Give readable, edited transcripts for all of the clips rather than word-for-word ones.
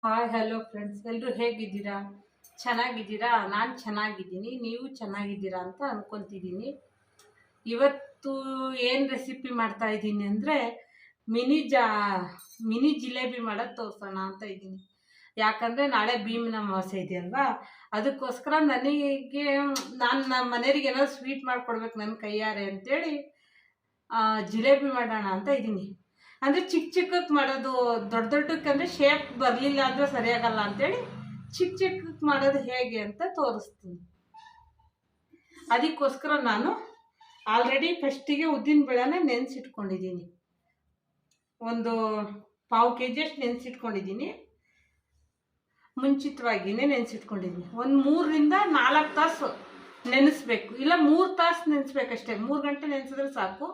Hi hello friends, ಎಲ್ಲರೂ ಹೇಗಿದ್ದೀರಾ? ಚೆನ್ನಾಗಿದ್ದೀರಾ? ನಾನು ಚೆನ್ನಾಗಿದ್ದೀನಿ, ನೀವು ಚೆನ್ನಾಗಿದ್ದೀರಾ ಅಂತ ಅಂದ್ಕೊತಿದ್ದೀನಿ. ಇವತ್ತು ಏನು ರೆಸಿಪಿ ಮಾಡ್ತಾ ಇದ್ದೀನಿ ಅಂದರೆ ಮಿನಿ ಜಾ ಮಿನಿ ಜಿಲೇಬಿ ಮಾಡೋದು ತೋರಿಸೋಣ ಅಂತ ಇದ್ದೀನಿ. ಯಾಕಂದರೆ ನಾಳೆ ಭೀಮನ ಅಮಾವಾಸ್ಯೆ ಇದೆಯಲ್ವಾ, ಅದಕ್ಕೋಸ್ಕರ ನನಗೆ ನಾನು ನಮ್ಮ ಮನೆಯವರಿಗೆ ಏನಾದ್ರು ಸ್ವೀಟ್ ಮಾಡಿಕೊಡ್ಬೇಕು ನನ್ನ ಕೈಯಾರೆ ಅಂತೇಳಿ ಜಿಲೇಬಿ ಮಾಡೋಣ ಅಂತ ಇದ್ದೀನಿ. ಅಂದರೆ ಚಿಕ್ಕ ಚಿಕ್ಕಕ್ಕೆ ಮಾಡೋದು, ದೊಡ್ಡ ದೊಡ್ಡಕ್ಕೆ ಅಂದರೆ ಶೇಪ್ ಬರಲಿಲ್ಲ ಅಂದರೆ ಸರಿಯಾಗಲ್ಲ ಅಂತೇಳಿ ಚಿಕ್ಕ ಚಿಕ್ಕಕ್ಕೆ ಮಾಡೋದು ಹೇಗೆ ಅಂತ ತೋರಿಸ್ತೀನಿ. ಅದಕ್ಕೋಸ್ಕರ ನಾನು ಆಲ್ರೆಡಿ ಫಸ್ಟಿಗೆ ಉದ್ದಿನ ಬೇಳೆನ ನೆನೆಸಿಟ್ಕೊಂಡಿದ್ದೀನಿ. ಒಂದು ಪಾವು ಕೆಜಿ ಅಷ್ಟು ನೆನೆಸಿಟ್ಕೊಂಡಿದ್ದೀನಿ. ಮುಂಚಿತವಾಗಿಯೇ ನೆನೆಸಿಟ್ಕೊಂಡಿದ್ದೀನಿ. ಒಂದು 3ರಿಂದ 4 ತಾಸು ನೆನೆಸ್ಬೇಕು, ಇಲ್ಲ 3 ತಾಸು ನೆನೆಸ್ಬೇಕಷ್ಟೇ. 3 ಗಂಟೆ ನೆನೆಸಿದ್ರೆ ಸಾಕು,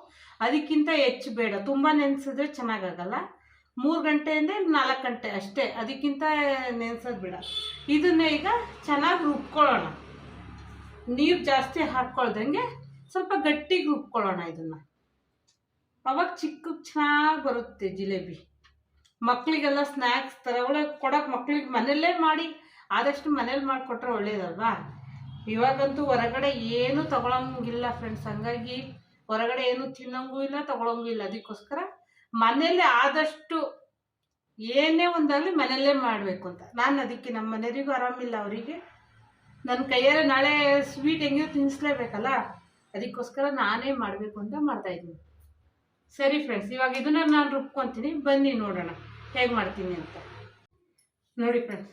ಅದಕ್ಕಿಂತ ಹೆಚ್ಚು ಬೇಡ. ತುಂಬ ನೆನೆಸಿದ್ರೆ ಚೆನ್ನಾಗಾಗಲ್ಲ. 3 ಗಂಟೆಯಿಂದ 4 ಗಂಟೆ ಅಷ್ಟೇ, ಅದಕ್ಕಿಂತ ನೆನೆಸೋದು ಬೇಡ. ಇದನ್ನ ಈಗ ಚೆನ್ನಾಗಿ ರುಬ್ಕೊಳ್ಳೋಣ. ನೀರು ಜಾಸ್ತಿ ಹಾಕ್ಕೊಳ್ದಂಗೆ ಸ್ವಲ್ಪ ಗಟ್ಟಿಗೆ ರುಬ್ಕೊಳ್ಳೋಣ ಇದನ್ನು. ಅವಾಗ ಚಿಕ್ಕಕ್ಕೆ ಚೆನ್ನಾಗಿ ಬರುತ್ತೆ ಜಿಲೇಬಿ. ಮಕ್ಕಳಿಗೆಲ್ಲ ಸ್ನ್ಯಾಕ್ಸ್ ಥರ ಒಳಗೆ ಕೊಡೋಕೆ, ಮಕ್ಕಳಿಗೆ ಮನೆಯಲ್ಲೇ ಮಾಡಿ, ಆದಷ್ಟು ಮನೇಲಿ ಮಾಡಿಕೊಟ್ರೆ ಒಳ್ಳೇದಲ್ವಾ. ಇವಾಗಂತೂ ಹೊರಗಡೆ ಏನೂ ತೊಗೊಳಂಗಿಲ್ಲ ಫ್ರೆಂಡ್ಸ್, ಹಂಗಾಗಿ ಹೊರಗಡೆ ಏನು ತಿನ್ನೋಂಗೂ ಇಲ್ಲ, ತೊಗೊಳಂಗೂ ಇಲ್ಲ. ಅದಕ್ಕೋಸ್ಕರ ಮನೆಯಲ್ಲೇ ಆದಷ್ಟು ಏನೇ ಒಂದಾಗಲಿ ಮನೆಯಲ್ಲೇ ಮಾಡಬೇಕು ಅಂತ ನಾನು. ಅದಕ್ಕೆ ನಮ್ಮ ಮನೆಯವರಿಗೂ ಆರಾಮಿಲ್ಲ, ಅವರಿಗೆ ನನ್ನ ಕೈಯಾರೆ ನಾಳೆ ಸ್ವೀಟ್ ಹೆಂಗಿಯೂ ತಿನ್ನಿಸ್ಲೇಬೇಕಲ್ಲ, ಅದಕ್ಕೋಸ್ಕರ ನಾನೇ ಮಾಡಬೇಕು ಅಂತ ಮಾಡ್ತಾಯಿದ್ದೀನಿ. ಸರಿ ಫ್ರೆಂಡ್ಸ್, ಇವಾಗ ಇದನ್ನು ನಾನು ರುಬ್ಕೊತೀನಿ, ಬನ್ನಿ ನೋಡೋಣ ಹೇಗೆ ಮಾಡ್ತೀನಿ ಅಂತ. ನೋಡಿ ಫ್ರೆಂಡ್ಸ್,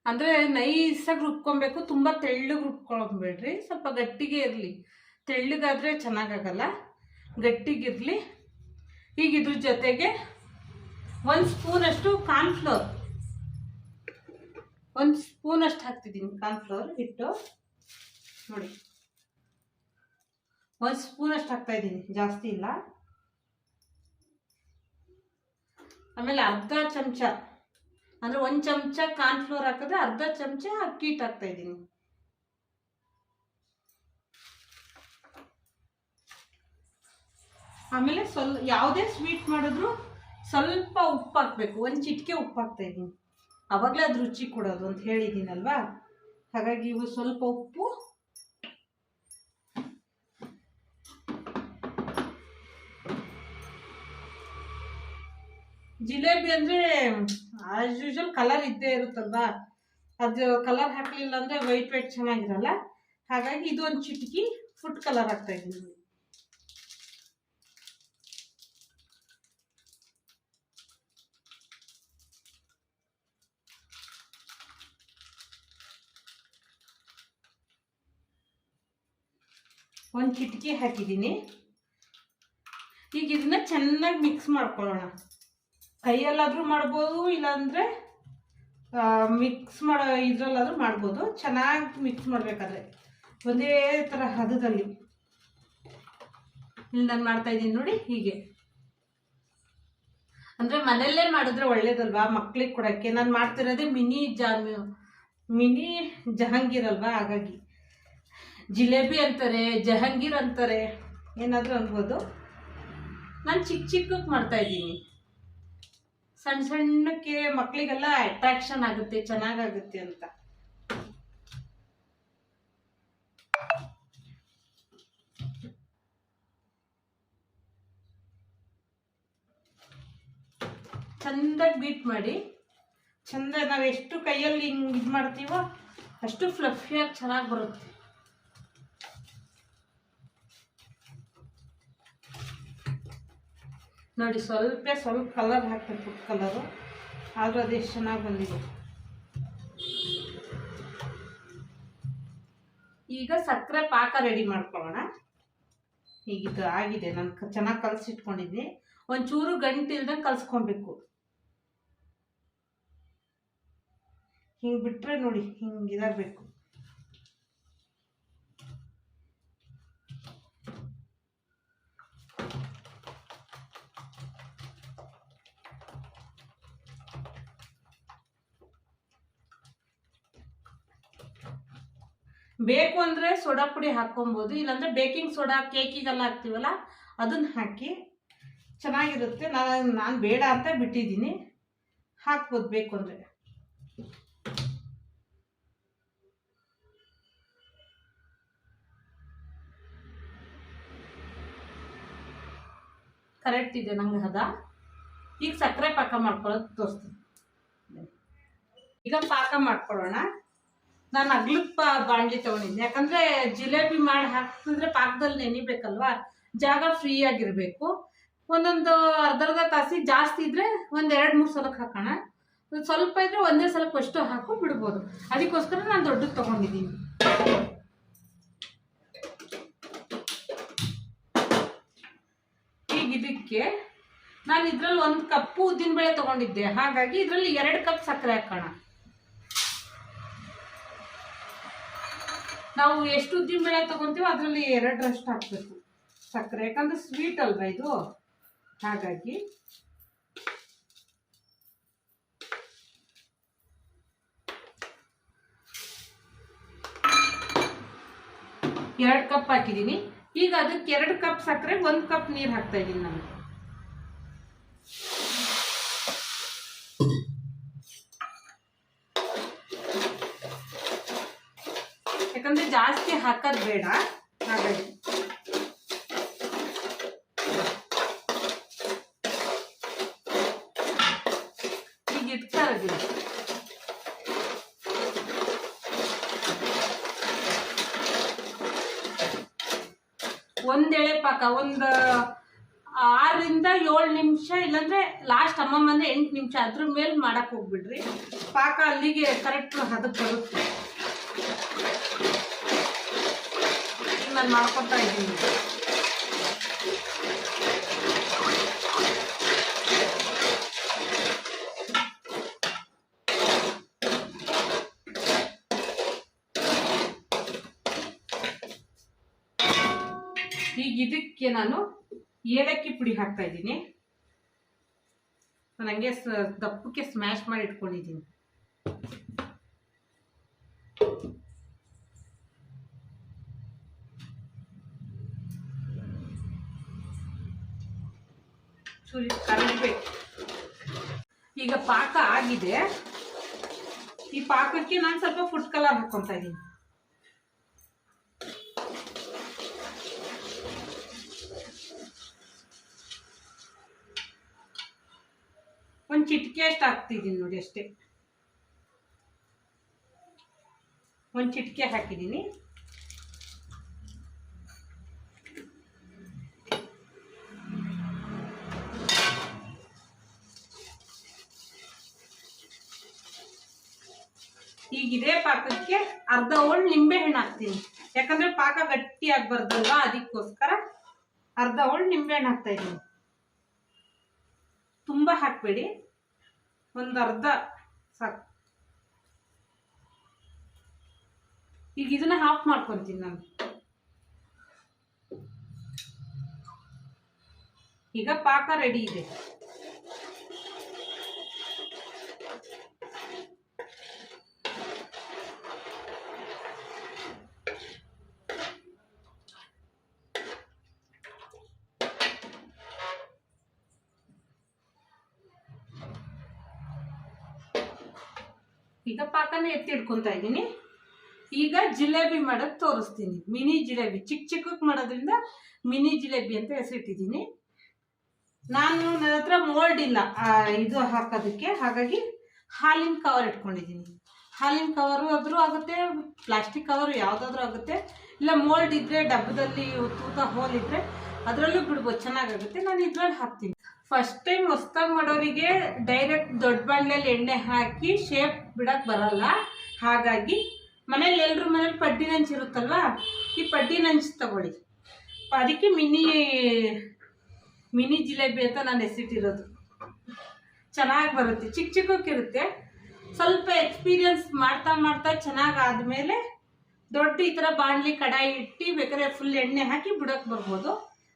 ಅಂದರೆ ನೈಸಾಗಿ ರುಬ್ಕೊಬೇಕು, ತುಂಬ ತೆಳ್ಳಗೆ ರುಬ್ಕೊಳ್ಬೇಡ್ರಿ, ಸ್ವಲ್ಪ ಗಟ್ಟಿಗೆ ಇರಲಿ. ತೆಳ್ಳಗಾದರೆ ಚೆನ್ನಾಗಾಗಲ್ಲ, ಗಟ್ಟಿಗಿರಲಿ. ಈಗ ಇದ್ರ ಜೊತೆಗೆ 1 ಸ್ಪೂನಷ್ಟು ಕಾರ್ನ್ಫ್ಲೋರ್, 1 ಸ್ಪೂನಷ್ಟು ಹಾಕ್ತಿದ್ದೀನಿ. ಕಾರ್ನ್ಫ್ಲೋರ್ ಹಿಟ್ಟು ನೋಡಿ, 1 ಸ್ಪೂನಷ್ಟು ಹಾಕ್ತಾಯಿದ್ದೀನಿ, ಜಾಸ್ತಿ ಇಲ್ಲ. ಆಮೇಲೆ ಅರ್ಧ ಚಮಚ, ಅಂದರೆ 1 ಚಮಚ ಕಾರ್ನ್ಫ್ಲೋರ್ ಹಾಕಿದ್ರೆ ಅರ್ಧ ಚಮಚ ಅಕ್ಕಿ ಹಿಟ್ಟು ಹಾಕ್ತಾಯಿದ್ದೀನಿ. ಆಮೇಲೆ ಯಾವುದೇ ಸ್ವೀಟ್ ಮಾಡಿದ್ರು ಸ್ವಲ್ಪ ಉಪ್ಪು ಹಾಕಬೇಕು, 1 ಚಿಟಿಕೆ ಉಪ್ಪು ಹಾಕ್ತಾಯಿದ್ದೀನಿ. ಆವಾಗಲೇ ಅದು ರುಚಿ ಕೊಡೋದು ಅಂತ ಹೇಳಿದ್ದೀನಲ್ವಾ, ಹಾಗಾಗಿ ಇವು ಸ್ವಲ್ಪ ಉಪ್ಪು. ಜಿಲೇಬಿ ಅಂದರೆ ಆಸ್ ಯೂಶುವಲ್ ಕಲರ್ ಇದ್ದೇ ಇರುತ್ತಲ್ವಾ, ಅದು ಕಲರ್ ಹಾಕಲಿಲ್ಲ ಅಂದರೆ ವೈಟ್ ಚೆನ್ನಾಗಿರಲ್ಲ. ಹಾಗಾಗಿ ಇದು 1 ಚಿಟಿಕೆ ಫುಡ್ ಕಲರ್ ಹಾಕ್ತಾಯಿದ್ದೀನಿ. ಒಂದು ಚಿಟಿಕೆ ಹಾಕಿದ್ದೀನಿ. ಈಗ ಇದನ್ನ ಚೆನ್ನಾಗಿ ಮಿಕ್ಸ್ ಮಾಡ್ಕೊಳ್ಳೋಣ. ಕೈಯಲ್ಲಾದರೂ ಮಾಡ್ಬೋದು, ಇಲ್ಲಾಂದರೆ ಮಿಕ್ಸ್ ಮಾಡೋ ಇದರಲ್ಲಾದರೂ ಮಾಡ್ಬೋದು. ಚೆನ್ನಾಗಿ ಮಿಕ್ಸ್ ಮಾಡಬೇಕಾದ್ರೆ ಒಂದೇ ಥರ ಹದದಲ್ಲಿ. ಇಲ್ಲಿ ನಾನು ಮಾಡ್ತಾಯಿದ್ದೀನಿ ನೋಡಿ, ಹೀಗೆ. ಅಂದರೆ ಮನೆಯಲ್ಲೇ ಮಾಡಿದ್ರೆ ಒಳ್ಳೇದಲ್ವಾ ಮಕ್ಳಿಗೆ ಕೊಡೋಕ್ಕೆ. ನಾನು ಮಾಡ್ತಿರೋದೇ ಮಿನಿ ಜಹಾಂಗೀರ್ ಅಲ್ವಾ, ಹಾಗಾಗಿ ಜಿಲೇಬಿ ಅಂತಾರೆ, ಜಹಾಂಗೀರ್ ಅಂತಾರೆ, ಏನಾದರೂ ಅನ್ಬೋದು. ನಾನು ಚಿಕ್ಕ ಚಿಕ್ಕಕ್ಕೆ ಮಾಡ್ತಾಯಿದ್ದೀನಿ, ಸಣ್ಣ ಸಣ್ಣಕ್ಕೆ ಮಕ್ಕಳಿಗೆಲ್ಲ ಅಟ್ರಾಕ್ಷನ್ ಆಗುತ್ತೆ, ಚೆನ್ನಾಗಾಗುತ್ತೆ ಅಂತ. ಚೆಂದಾಗಿ ಬೀಟ್ ಮಾಡಿ, ಚೆಂದ ನಾವು ಎಷ್ಟು ಕೈಯಲ್ಲಿ ಹಿಂಗೆ ಇದು ಮಾಡ್ತೀವೋ ಅಷ್ಟು ಫ್ಲಫಿಯಾಗಿ ಚೆನ್ನಾಗಿ ಬರುತ್ತೆ. ನೋಡಿ, ಸ್ವಲ್ಪ ಕಲರ್ ಹಾಕ್ಬೇಕು, ಫುಡ್ ಕಲರು, ಆದರೂ ಅದೆಷ್ಟು ಚೆನ್ನಾಗಿ ಬಂದಿದೆ. ಈಗ ಸಕ್ಕರೆ ಪಾಕ ರೆಡಿ ಮಾಡ್ಕೊಳ್ಳೋಣ. ಹೀಗಿದ್ದು ಆಗಿದೆ, ನಾನು ಚೆನ್ನಾಗಿ ಕಲಸಿಟ್ಕೊಂಡಿದ್ದೀನಿ. ಒಂಚೂರು ಗಂಟಿಲ್ದಂಗೆ ಕಲಸ್ಕೊಬೇಕು. ಹಿಂಗೆ ಬಿಟ್ಟರೆ ನೋಡಿ, ಹಿಂಗಿದಾಗಬೇಕು. ಬೇಕು ಅಂದರೆ ಸೋಡಾ ಪುಡಿ ಹಾಕ್ಕೊಬೋದು, ಇಲ್ಲಾಂದರೆ ಬೇಕಿಂಗ್ ಸೋಡಾ ಕೇಕಿಗೆಲ್ಲ ಹಾಕ್ತೀವಲ್ಲ ಅದನ್ನು ಹಾಕಿ ಚೆನ್ನಾಗಿರುತ್ತೆ. ನಾನು ಬೇಡ ಅಂತ ಬಿಟ್ಟಿದ್ದೀನಿ, ಹಾಕ್ಬೋದು ಬೇಕು ಅಂದರೆ. ಕರೆಕ್ಟ್ ಇದೆ ನಂಗೆ ಹದ. ಈಗ ಸಕ್ಕರೆ ಪಾಕ ಮಾಡ್ಕೊಳ್ಳೋದು ತೋರಿಸ್ತೀನಿ. ಈಗ ಪಾಕ ಮಾಡ್ಕೊಳ್ಳೋಣ. ನಾನು ಅಗ್ಲಕ್ಕೆ ಬಾಣಲಿ ತೊಗೊಂಡಿದ್ದೀನಿ, ಯಾಕಂದರೆ ಜಿಲೇಬಿ ಮಾಡಿ ಹಾಕ್ತಿದ್ರೆ ಪಾಕದಲ್ಲಿ ನೆನಿಬೇಕಲ್ವಾ, ಜಾಗ ಫ್ರೀ ಆಗಿರಬೇಕು. ಒಂದೊಂದು ಅರ್ಧ ತಾಸಿ ಜಾಸ್ತಿ ಇದ್ದರೆ ಒಂದು 2-3 ಸಲಕ್ಕೆ ಹಾಕೋಣ, ಸ್ವಲ್ಪ ಇದ್ದರೆ ಒಂದೇ ಸಲಕ್ಕೆ ಅಷ್ಟು ಹಾಕು ಬಿಡ್ಬೋದು. ಅದಕ್ಕೋಸ್ಕರ ನಾನು ದೊಡ್ಡದು ತೊಗೊಂಡಿದ್ದೀನಿ. ಈಗ ಇದಕ್ಕೆ ನಾನು ಇದರಲ್ಲಿ 1 ಕಪ್ಪು ಉದ್ದಿನಬೇಳೆ ತೊಗೊಂಡಿದ್ದೆ, ಹಾಗಾಗಿ ಇದರಲ್ಲಿ 2 ಕಪ್ ಸಕ್ಕರೆ ಹಾಕೋಣ. ನಾವು ಎಷ್ಟು ಉದ್ದಿನಬೇಳೆ ತೊಗೊತೀವೋ ಅದರಲ್ಲಿ 2ರಷ್ಟು ಹಾಕಬೇಕು ಸಕ್ಕರೆ, ಯಾಕಂದರೆ ಸ್ವೀಟ್ ಅಲ್ವಾ ಇದು, ಹಾಗಾಗಿ. ಎರಡು ಕಪ್ ಹಾಕಿದ್ದೀನಿ. ಈಗ ಅದಕ್ಕೆ 2 ಕಪ್ ಸಕ್ಕರೆ 1 ಕಪ್ ನೀರು ಹಾಕ್ತಾ ಇದ್ದೀನಿ ನಾನು. ಯಾಕಂದ್ರೆ ಜಾಸ್ತಿ ಹಾಕೋದು ಬೇಡ, ಹಾಗಾಗಿ. ಈಗ ಇಟ್ಕಾರದಿಲ್ಲ, ಒಂದೇಳೆ ಪಾಕ, ಒಂದು 6-7 ನಿಮಿಷ, ಇಲ್ಲಾಂದ್ರೆ ಲಾಸ್ಟ್ ಅಮ್ಮಮ್ಮಂದ್ರೆ 8 ನಿಮಿಷ, ಅದ್ರ ಮೇಲೆ ಮಾಡಕ್ ಹೋಗ್ಬಿಡ್ರಿ. ಪಾಕ ಅಲ್ಲಿಗೆ ಕರೆಕ್ಟ್ ಹದಕ್ಕೆ ಬರುತ್ತೆ. ನಾನು ಮಾಡ್ಕೊತಾ ಇದ್ದೀನಿ. ಈಗ ಇದಕ್ಕೆ ನಾನು ಏಲಕ್ಕಿ ಪುಡಿ ಹಾಕ್ತಾ ಇದ್ದೀನಿ. ನಾನು ಹಂಗೆ ದಪ್ಪಕ್ಕೆ ಸ್ಮ್ಯಾಶ್ ಮಾಡಿ ಇಟ್ಕೊಂಡಿದ್ದೀನಿ. ಚೂರಿ ಕರಗಬೇಕು. ಈಗ ಪಾಕ ಆಗಿದೆ. ಈ ಪಾಕಕ್ಕೆ ನಾನು ಸ್ವಲ್ಪ ಫುಡ್ ಕಲರ್ ಹಾಕ್ಕೊತಾ ಇದ್ದೀನಿ. ಒಂದು ಚಿಟಿಕೆ ಅಷ್ಟು ಹಾಕ್ತಿದ್ದೀನಿ ನೋಡಿ, ಅಷ್ಟೇ. ಒಂದು ಚಿಟಿಕೆ ಹಾಕಿದ್ದೀನಿ. ಈಗ ಇದೇ ಪಾಕಕ್ಕೆ ಅರ್ಧ ಹೋಳು ನಿಂಬೆ ಹಣ್ಣು ಹಾಕ್ತೀನಿ, ಯಾಕಂದ್ರೆ ಪಾಕ ಗಟ್ಟಿ ಆಗ್ಬಾರ್ದಲ್ವಾ, ಅದಕ್ಕೋಸ್ಕರ ಅರ್ಧ ಹೋಳು ನಿಂಬೆ ಹಣ್ಣು ಹಾಕ್ತಾ ಇದ್ದೀನಿ. ತುಂಬ ಹಾಕಬೇಡಿ, ಒಂದು ಅರ್ಧ ಸಾಕು. ಈಗ ಇದನ್ನ ಹಾಫ್ ಮಾಡ್ಕೊತೀನಿ ನಾನು. ಈಗ ಪಾಕ ರೆಡಿ ಇದೆ. ಈಗ ಪಾಕನ ಎತ್ತಿಡ್ಕೊತಾ ಇದ್ದೀನಿ. ಈಗ ಜಿಲೇಬಿ ಮಾಡೋದು ತೋರಿಸ್ತೀನಿ. ಮಿನಿ ಜಿಲೇಬಿ, ಚಿಕ್ಕಕ್ಕೆ ಮಾಡೋದ್ರಿಂದ ಮಿನಿ ಜಿಲೇಬಿ ಅಂತ ಹೆಸರಿಟ್ಟಿದ್ದೀನಿ. ನನ್ನ ಹತ್ರ ಮೋಲ್ಡ್ ಇಲ್ಲ ಇದು ಹಾಕೋದಕ್ಕೆ, ಹಾಗಾಗಿ ಹಾಲಿನ ಕವರ್ ಇಟ್ಕೊಂಡಿದ್ದೀನಿ. ಹಾಲಿನ ಕವರು ಆದರೂ ಆಗುತ್ತೆ, ಪ್ಲಾಸ್ಟಿಕ್ ಕವರು ಯಾವುದಾದ್ರೂ ಆಗುತ್ತೆ, ಇಲ್ಲ ಮೋಲ್ಡ್ ಇದ್ದರೆ ಡಬ್ಬದಲ್ಲಿ ತೂತ ಹೋಲ್ ಇದ್ದರೆ ಅದರಲ್ಲೂ ಬಿಡ್ಬೋದು, ಚೆನ್ನಾಗಾಗುತ್ತೆ. ನಾನು ಇದ್ರಲ್ಲಿ ಹಾಕ್ತೀನಿ. ಫಸ್ಟ್ ಟೈಮ್ ಹೊಸ್ದಾಗಿ ಮಾಡೋರಿಗೆ ಡೈರೆಕ್ಟ್ ದೊಡ್ಡ ಬಾಣಲೆಯಲ್ಲಿ ಎಣ್ಣೆ ಹಾಕಿ ಶೇಪ್ ಬಿಡಕ್ಕೆ ಬರಲ್ಲ, ಹಾಗಾಗಿ ಮನೇಲಿ ಎಲ್ಲರ ಮನೇಲಿ ಪಡ್ಡಿ ನಂಚು ಇರುತ್ತಲ್ವ, ಈ ಪಡ್ಡಿ ನಂಚು ತಗೊಳ್ಳಿ. ಅದಕ್ಕೆ ಮಿನಿ ಜಿಲೇಬಿ ಅಂತ ನಾನು ಹೆಸರಿಟ್ಟಿರೋದು. ಚೆನ್ನಾಗಿ ಬರುತ್ತೆ, ಚಿಕ್ಕಕ್ಕಿರುತ್ತೆ. ಸ್ವಲ್ಪ ಎಕ್ಸ್ಪೀರಿಯನ್ಸ್ ಮಾಡ್ತಾ ಮಾಡ್ತಾ ಚೆನ್ನಾಗಾದ್ಮೇಲೆ ದೊಡ್ಡ ಈ ಥರ ಬಾಣಲಿ ಕಡಾಯಿ ಇಟ್ಟು ಬೇಕಾದ್ರೆ ಫುಲ್ ಎಣ್ಣೆ ಹಾಕಿ ಬಿಡೋಕ್ಕೆ ಬರ್ಬೋದು.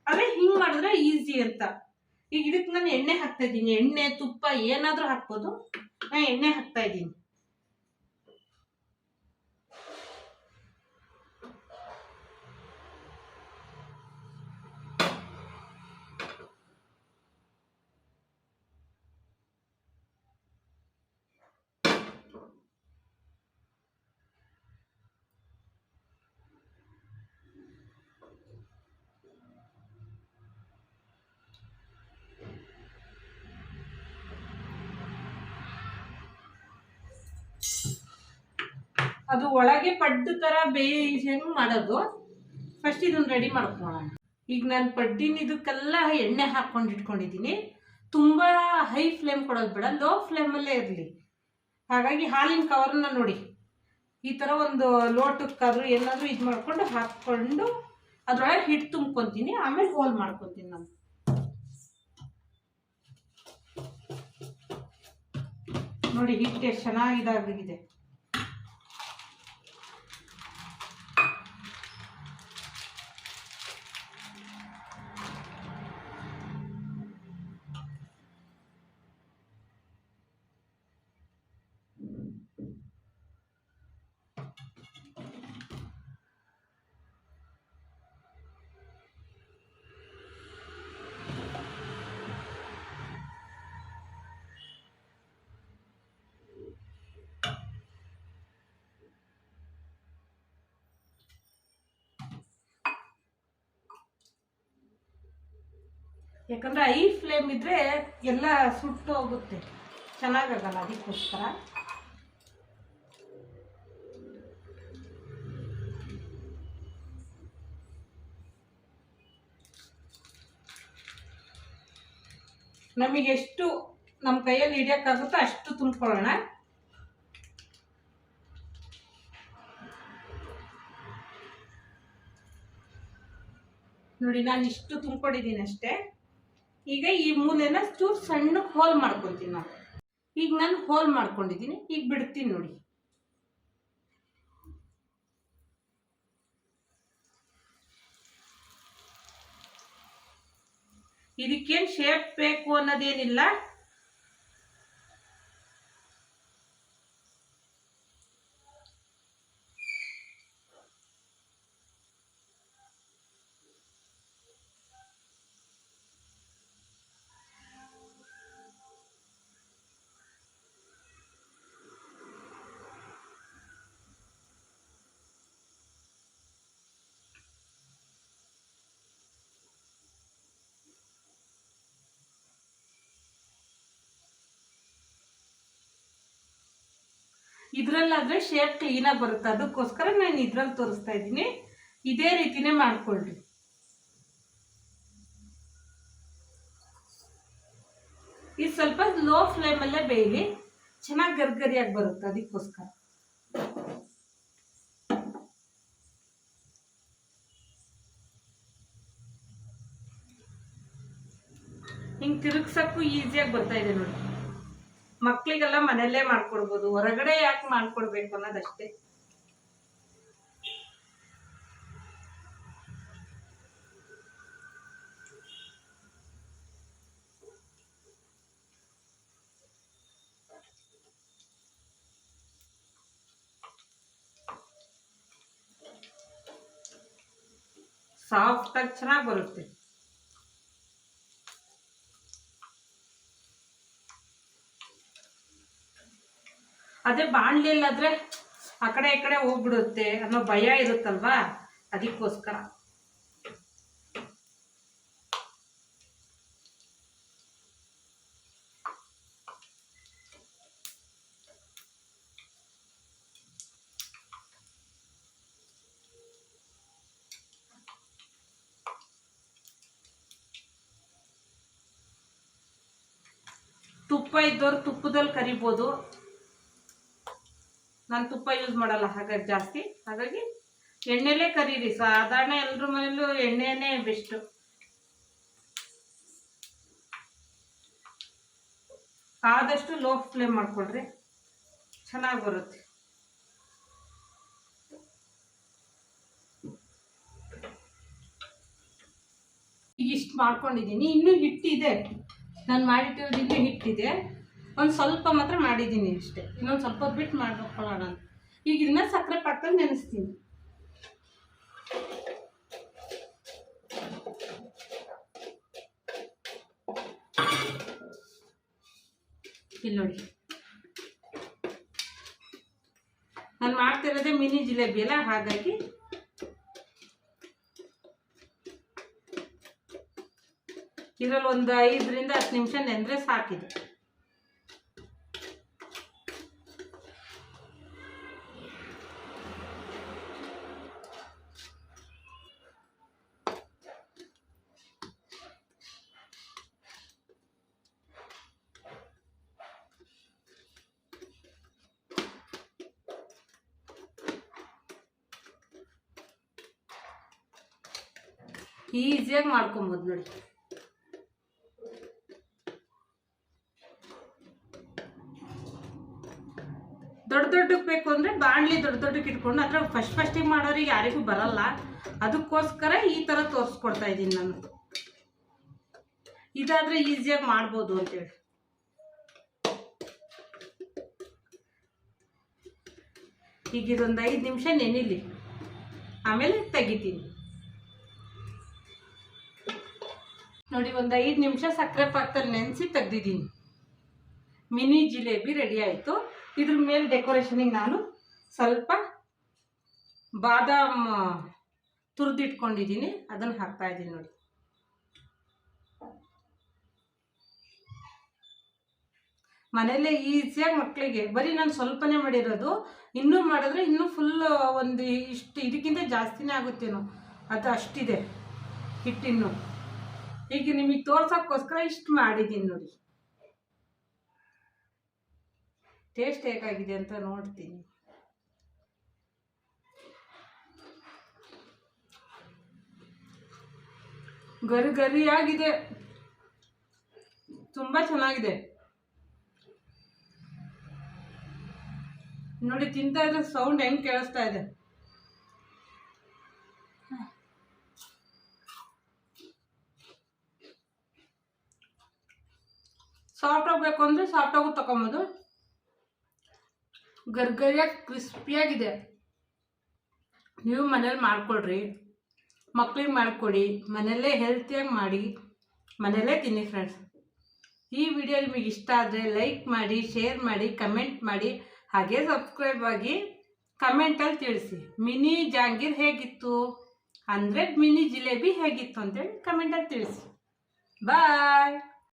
ಆದರೆ ಹಿಂಗೆ ಮಾಡಿದ್ರೆ ಈಸಿ ಅಂತ. ಈಗ ಇದಕ್ಕೆ ನಾನು ಎಣ್ಣೆ ಹಾಕ್ತಾ ಇದ್ದೀನಿ. ಎಣ್ಣೆ, ತುಪ್ಪ ಏನಾದರೂ ಹಾಕ್ಬೋದು. ನಾನು ಎಣ್ಣೆ ಹಾಕ್ತಾ ಇದ್ದೀನಿ. ಅದು ಒಳಗೆ ಪಡ್ಡು ಥರ ಹೆಂಗೆ ಮಾಡೋದು. ಫಸ್ಟ್ ಇದನ್ನು ರೆಡಿ ಮಾಡ್ಕೊಳ್ಳೋಣ. ಈಗ ನಾನು ಪಡ್ಡಿನ ಇದಕ್ಕೆಲ್ಲ ಎಣ್ಣೆ ಹಾಕ್ಕೊಂಡು ಇಟ್ಕೊಂಡಿದ್ದೀನಿ. ತುಂಬ ಹೈ ಫ್ಲೇಮ್ ಕೊಡೋದು ಬೇಡ, ಲೋ ಫ್ಲೇಮಲ್ಲೇ ಇರಲಿ. ಹಾಗಾಗಿ ಹಾಲಿನ ಕವರನ್ನ ನೋಡಿ ಈ ಥರ ಒಂದು ಲೋಟಕ್ಕಾದ್ರೂ ಏನಾದರೂ ಇದು ಮಾಡಿಕೊಂಡು ಹಾಕ್ಕೊಂಡು ಅದರೊಳಗೆ ಹಿಟ್ಟು ತುಂಬ್ಕೊತೀನಿ. ಆಮೇಲೆ ಹೋಲ್ ಮಾಡ್ಕೊತೀನಿ ನಾನು. ನೋಡಿ ಹಿಟ್ಟು ಎಷ್ಟು ಚೆನ್ನಾಗಿದಾಗಿದೆ. ಯಾಕಂದರೆ ಐ ಫ್ಲೇಮ್ ಇದ್ದರೆ ಎಲ್ಲ ಸುಟ್ಟು ಹೋಗುತ್ತೆ, ಚೆನ್ನಾಗಾಗಲ್ಲ. ಅದಕ್ಕೋಸ್ಕರ ನಮಗೆಷ್ಟು ನಮ್ಮ ಕೈಯಲ್ಲಿ ಹಿಡಿಯೋಕ್ಕಾಗುತ್ತೋ ಅಷ್ಟು ತುಂಬ್ಕೊಳ್ಳೋಣ. ನೋಡಿ ನಾನು ಇಷ್ಟು ತುಂಬ್ಕೊಂಡಿದ್ದೀನಿ ಅಷ್ಟೇ. ಈಗ ಈ ಮೂಲೆನ ಚೂರು ಸಣ್ಣಕ್ಕೆ ಹೋಲ್ ಮಾಡ್ಕೊತೀನಿ ನಾನು. ಈಗ ನಾನು ಹೋಲ್ ಮಾಡ್ಕೊಂಡಿದ್ದೀನಿ, ಈಗ ಬಿಡ್ತೀನಿ ನೋಡಿ. ಇದಕ್ಕೇನು ಶೇಪ್ ಬೇಕು ಅನ್ನೋದೇನಿಲ್ಲ. ಇದರಲ್ಲಾದರೆ ಶೇಪ್ ಕ್ಲೀನಾಗಿ ಬರುತ್ತೆ, ಅದಕ್ಕೋಸ್ಕರ ನಾನು ಇದ್ರಲ್ಲಿ ತೋರಿಸ್ತಾ ಇದ್ದೀನಿ. ಇದೇ ರೀತಿನೇ ಮಾಡ್ಕೊಳ್ರಿ. ಇದು ಸ್ವಲ್ಪ ಲೋ ಫ್ಲೇಮಲ್ಲೇ ಬೇಯಲಿ, ಚೆನ್ನಾಗಿ ಗರ್ಗರಿಯಾಗಿ ಬರುತ್ತೆ. ಅದಕ್ಕೋಸ್ಕರ ಹಿಂಗೆ ತಿರುಗ್ಸಕ್ಕೂ ಈಸಿಯಾಗಿ ಬರ್ತಾ ಇದೆ ನೋಡಿ. ಮಕ್ಕಳಿಗೆಲ್ಲ ಮನೆಯಲ್ಲೇ ಮಾಡ್ಕೊಡ್ಬೋದು, ಹೊರಗಡೆ ಯಾಕೆ ಮಾಡ್ಕೊಡ್ಬೇಕು ಅನ್ನೋದಷ್ಟೇ. ಸಾಫ್ಟಾಗಿ ಚೆನ್ನಾಗಿ ಬರುತ್ತೆ. ಅದೇ ಬಾಣಲೆಯಲ್ಲಾದ್ರೆ ಆ ಕಡೆ ಈ ಕಡೆ ಹೋಗ್ಬಿಡುತ್ತೆ ಅನ್ನೋ ಭಯ ಇರುತ್ತಲ್ವಾ, ಅದಕ್ಕೋಸ್ಕರ. ತುಪ್ಪ ಇದ್ದವ್ರು ತುಪ್ಪದಲ್ಲಿ ಕರಿಬೋದು. ನಾನು ತುಪ್ಪ ಯೂಸ್ ಮಾಡಲ್ಲ ಹಾಗಾಗಿ ಜಾಸ್ತಿ, ಹಾಗಾಗಿ ಎಣ್ಣೆಲೇ ಕರೀರಿ. ಸಾಧಾರಣ ಎಲ್ಲರ ಮನೇಲೂ ಎಣ್ಣೆನೇ ಬೆಸ್ಟು. ಆದಷ್ಟು ಲೋ ಫ್ಲೇಮ್ ಮಾಡ್ಕೊಳ್ರಿ, ಚೆನ್ನಾಗಿ ಬರುತ್ತೆ. ಈಗ ಇಷ್ಟು ಮಾಡ್ಕೊಂಡಿದ್ದೀನಿ, ಇನ್ನೂ ಹಿಟ್ಟಿದೆ. ನಾನು ಮಾಡಿಟ್ಟಿರೋದು ಇನ್ನೂ ಹಿಟ್ಟಿದೆ. ಒಂದು ಸ್ವಲ್ಪ ಮಾತ್ರ ಮಾಡಿದ್ದೀನಿ ಅಷ್ಟೇ, ಇನ್ನೊಂದು ಸ್ವಲ್ಪ ಬಿಟ್ಟು ಮಾಡ್ಕೊಳ್ಳೋಣ. ಈಗ ಇದನ್ನ ಸಕ್ಕರೆ ಪಾಕದಲ್ಲಿ ನೆನೆಸ್ತೀನಿ. ಇಲ್ಲಿ ನೋಡಿ, ನಾನು ಮಾಡ್ತಿರೋದೇ ಮಿನಿ ಜಿಲೇಬಿ ಅಲ್ಲ, ಹಾಗಾಗಿ ಇದರಲ್ಲಿ ಒಂದು 5 ರಿಂದ 10 ನಿಮಿಷ ನೆಂದರೆ ಸಾಕಿದೆ. ಈಸಿಯಾಗಿ ಮಾಡ್ಕೊಬೋದು ನೋಡಿ. ದೊಡ್ಡಕ್ಕೆ ಬೇಕು ಅಂದರೆ ಬಾಣಲಿ ದೊಡ್ಡಕ್ಕೆ ಇಟ್ಕೊಂಡು, ಆದರೆ ಫಸ್ಟಿಗೆ ಮಾಡೋರಿಗೆ ಯಾರಿಗೂ ಬರಲ್ಲ, ಅದಕ್ಕೋಸ್ಕರ ಈ ಥರ ತೋರಿಸ್ಕೊಡ್ತಾ ಇದ್ದೀನಿ ನಾನು. ಇದಾದರೆ ಈಸಿಯಾಗಿ ಮಾಡ್ಬೋದು ಅಂತೇಳಿ. ಈಗ ಇದೊಂದು 5 ನಿಮಿಷ ನೆನಿಲಿ, ಆಮೇಲೆ ತೆಗಿತೀನಿ ನೋಡಿ. ಒಂದು 5 ನಿಮಿಷ ಸಕ್ಕರೆ ಪಾಕದಲ್ಲಿ ನೆನೆಸಿ ತೆಗ್ದಿದ್ದೀನಿ. ಮಿನಿ ಜಿಲೇಬಿ ರೆಡಿ ಆಯಿತು. ಇದ್ರ ಮೇಲೆ ಡೆಕೋರೇಷನಿಗೆ ನಾನು ಸ್ವಲ್ಪ ಬಾದಾಮ್ ತುರಿದಿಟ್ಕೊಂಡಿದ್ದೀನಿ, ಅದನ್ನು ಹಾಕ್ತಾ ಇದ್ದೀನಿ ನೋಡಿ. ಮನೆಯಲ್ಲೇ ಈಸಿಯಾಗಿ ಮಕ್ಕಳಿಗೆ, ಬರೀ ನಾನು ಸ್ವಲ್ಪನೇ ಮಾಡಿರೋದು, ಇನ್ನೂ ಮಾಡಿದ್ರೆ ಇನ್ನೂ ಫುಲ್ ಒಂದು ಇಷ್ಟು ಇದಕ್ಕಿಂತ ಜಾಸ್ತಿನೇ ಆಗುತ್ತೇನೋ, ಅದು ಅಷ್ಟಿದೆ ಹಿಟ್ಟಿನ್ನು. ಈಗ ನಿಮಗೆ ತೋರ್ಸೋಕ್ಕೋಸ್ಕರ ಇಷ್ಟು ಮಾಡಿದ್ದೀನಿ ನೋಡಿ. ಟೇಸ್ಟ್ ಹೇಗಾಗಿದೆ ಅಂತ ನೋಡ್ತೀನಿ. ಗರಿಯಾಗಿದೆ, ತುಂಬ ಚೆನ್ನಾಗಿದೆ ನೋಡಿ. ತಿಂತಾ ಇದ್ರೆ ಸೌಂಡ್ ಹೆಂಗೆ ಕೇಳಿಸ್ತಾ ಇದೆ. ಸಾಫ್ಟ್ ಆಗಬೇಕು ಅಂದರೆ ಸಾಫ್ಟಾಗೂ ತಗೊಬೋದು. ಗರಿಯಾಗಿ ಕ್ರಿಸ್ಪಿಯಾಗಿದೆ. ನೀವು ಮನೇಲಿ ಮಾಡ್ಕೊಳ್ರಿ, ಮಕ್ಳಿಗೆ ಮಾಡಿಕೊಡಿ, ಮನೆಯಲ್ಲೇ ಹೆಲ್ತಿಯಾಗಿ ಮಾಡಿ, ಮನೆಯಲ್ಲೇ ತಿನ್ನಿ ಫ್ರೆಂಡ್ಸ್. ಈ ವಿಡಿಯೋ ನಿಮಗೆ ಇಷ್ಟ ಆದರೆ ಲೈಕ್ ಮಾಡಿ, ಶೇರ್ ಮಾಡಿ, ಕಮೆಂಟ್ ಮಾಡಿ, ಹಾಗೆ ಸಬ್ಸ್ಕ್ರೈಬ್ ಆಗಿ ಕಮೆಂಟಲ್ಲಿ ತಿಳಿಸಿ. ಮಿನಿ ಜಾಂಗೀರ್ ಹೇಗಿತ್ತು ಅಂದರೆ ಮಿನಿ ಜಿಲೇಬಿ ಹೇಗಿತ್ತು ಅಂತೇಳಿ ಕಮೆಂಟಲ್ಲಿ ತಿಳಿಸಿ. ಬಾಯ್.